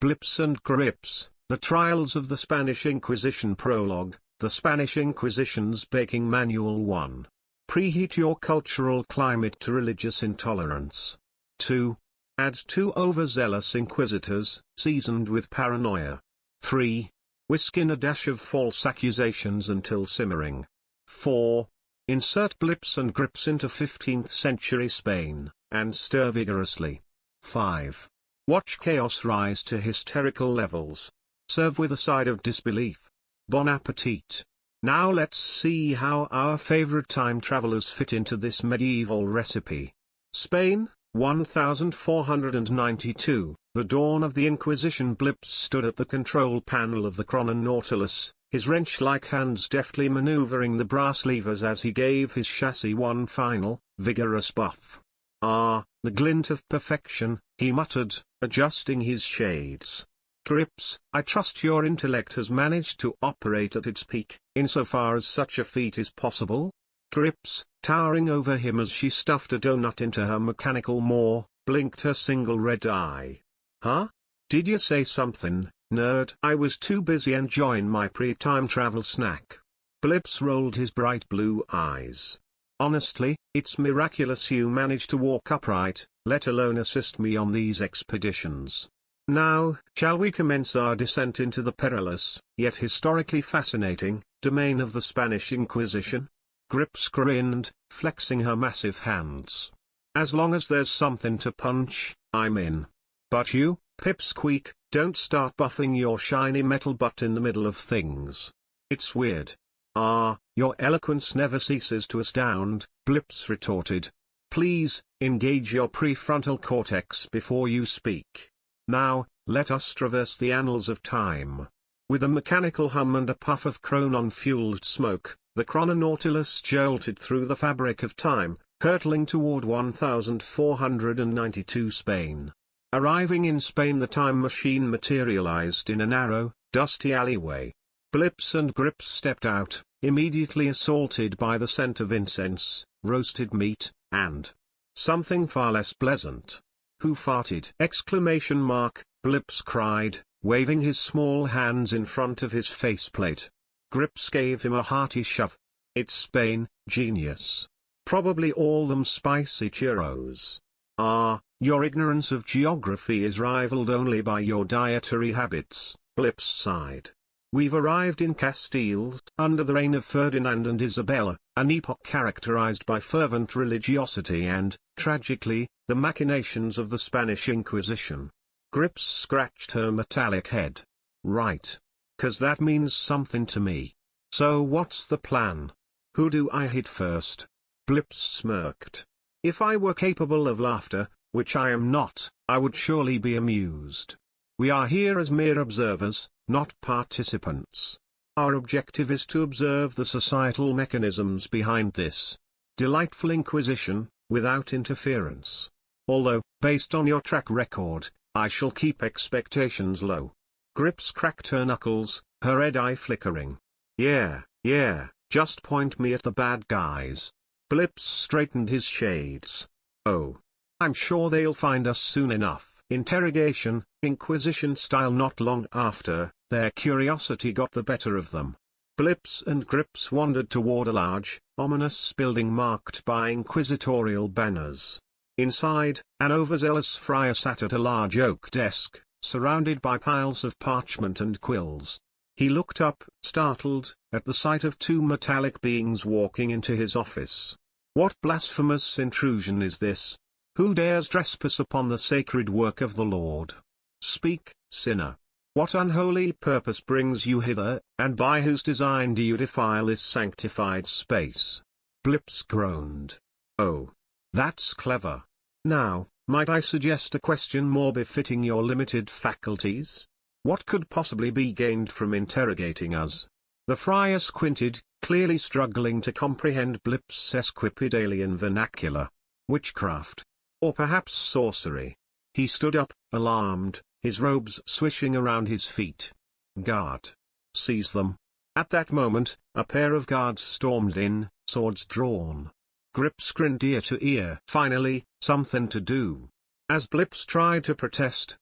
Blips and Grips, The Trials of the Spanish Inquisition Prologue, The Spanish Inquisition's Baking Manual 1. Preheat your cultural climate to religious intolerance. 2. Add 2 overzealous inquisitors, seasoned with paranoia. 3. Whisk in a dash of false accusations until simmering. 4. Insert Blips and Grips into 15th century Spain, and stir vigorously. 5. Watch chaos rise to hysterical levels. Serve with a side of disbelief. Bon appetit. Now let's see how our favorite time travelers fit into this medieval recipe. Spain, 1492, the dawn of the Inquisition. Blips stood at the control panel of the Chrononautilus, his wrench-like hands deftly maneuvering the brass levers as he gave his chassis one final, vigorous buff. "Ah, the glint of perfection," he muttered, adjusting his shades. "Grips, I trust your intellect has managed to operate at its peak, insofar as such a feat is possible?" Grips, towering over him as she stuffed a donut into her mechanical maw, blinked her single red eye. "Huh? Did you say something, nerd?" "I was too busy enjoying my pre-time travel snack." Blips rolled his bright blue eyes. "Honestly, it's miraculous you managed to walk upright, let alone assist me on these expeditions. Now, shall we commence our descent into the perilous, yet historically fascinating, domain of the Spanish Inquisition?" Grips grinned, flexing her massive hands. "As long as there's something to punch, I'm in. But you, Pipsqueak, don't start buffing your shiny metal butt in the middle of things. It's weird." "Ah, your eloquence never ceases to astound," Blips retorted. "Please, engage your prefrontal cortex before you speak. Now, let us traverse the annals of time." With a mechanical hum and a puff of chronon-fueled smoke, the Chrononautilus jolted through the fabric of time, hurtling toward 1492 Spain. Arriving in Spain, the time machine materialized in a narrow, dusty alleyway. Blips and Grips stepped out, immediately assaulted by the scent of incense, roasted meat, and something far less pleasant. "Who farted?" Blips cried, waving his small hands in front of his faceplate. Grips gave him a hearty shove. "It's Spain, genius. Probably all them spicy churros." "Ah, your ignorance of geography is rivaled only by your dietary habits," Blips sighed. "We've arrived in Castile, under the reign of Ferdinand and Isabella, an epoch characterized by fervent religiosity and, tragically, the machinations of the Spanish Inquisition." Grips scratched her metallic head. "Right. 'Cause that means something to me. So what's the plan? Who do I hit first?" Blips smirked. "If I were capable of laughter, which I am not, I would surely be amused. We are here as mere observers, not participants. Our objective is to observe the societal mechanisms behind this delightful inquisition, without interference. Although, based on your track record, I shall keep expectations low." Grips cracked her knuckles, her red eye flickering. Yeah, just point me at the bad guys." Blips straightened his shades. "Oh. I'm sure they'll find us soon enough." Interrogation, Inquisition style. Not long after, their curiosity got the better of them. Blips and Grips wandered toward a large, ominous building marked by inquisitorial banners. Inside, an overzealous friar sat at a large oak desk, surrounded by piles of parchment and quills. He looked up, startled, at the sight of 2 metallic beings walking into his office. "What blasphemous intrusion is this? Who dares trespass upon the sacred work of the Lord? Speak, sinner. What unholy purpose brings you hither, and by whose design do you defile this sanctified space?" Blips groaned. "Oh. That's clever. Now, might I suggest a question more befitting your limited faculties? What could possibly be gained from interrogating us?" The friar squinted, clearly struggling to comprehend Blips' esquipedalian vernacular. "Witchcraft. Or perhaps sorcery." He stood up, alarmed, his robes swishing around his feet. "Guard. Seize them." At that moment, a pair of guards stormed in, swords drawn. Grips grinned ear to ear. Finally, something to do. As Blips tried to protest,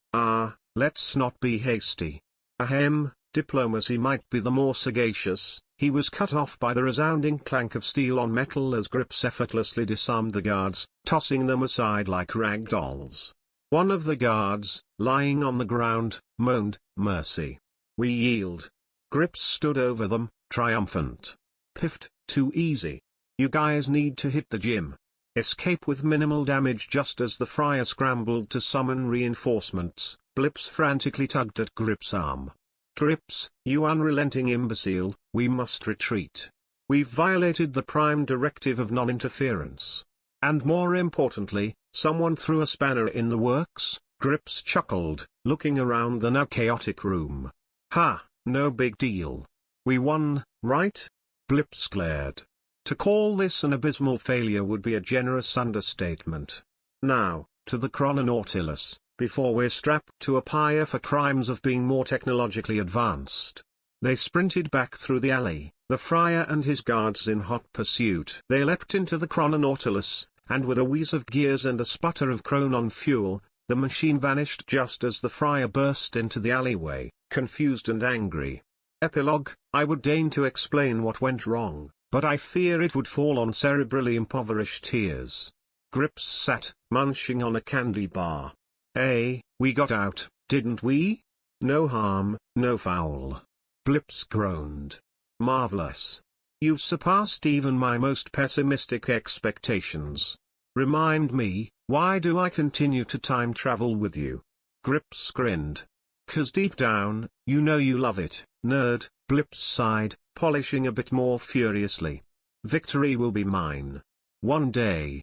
let's not be hasty. Ahem, diplomacy might be the more sagacious. He was cut off by the resounding clank of steel on metal as Grips effortlessly disarmed the guards, tossing them aside like rag dolls. One of the guards, lying on the ground, moaned, "Mercy. We yield." Grips stood over them, triumphant. "Piffed, too easy. You guys need to hit the gym. Escape with minimal damage." Just as the friar scrambled to summon reinforcements, Blips frantically tugged at Grips' arm. "Grips, you unrelenting imbecile, we must retreat. We've violated the prime directive of non-interference. And more importantly, someone threw a spanner in the works." Grips chuckled, looking around the now chaotic room. "Ha, no big deal. We won, right?" Blips glared. To call this an abysmal failure would be a generous understatement. "Now, to the Chrononautilus, before we're strapped to a pyre for crimes of being more technologically advanced." They sprinted back through the alley, the friar and his guards in hot pursuit. They leapt into the Chrononautilus, and with a wheeze of gears and a sputter of chronon fuel, the machine vanished just as the friar burst into the alleyway, confused and angry. Epilogue: I would deign to explain what went wrong, but I fear it would fall on cerebrally impoverished ears. Grips sat, munching on a candy bar. We got out, didn't we? No harm, no foul." Blips groaned. "Marvelous. You've surpassed even my most pessimistic expectations. Remind me, why do I continue to time travel with you?" Grips grinned. "'Cause deep down, you know you love it, nerd." Blips sighed, polishing a bit more furiously. "Victory will be mine. One day."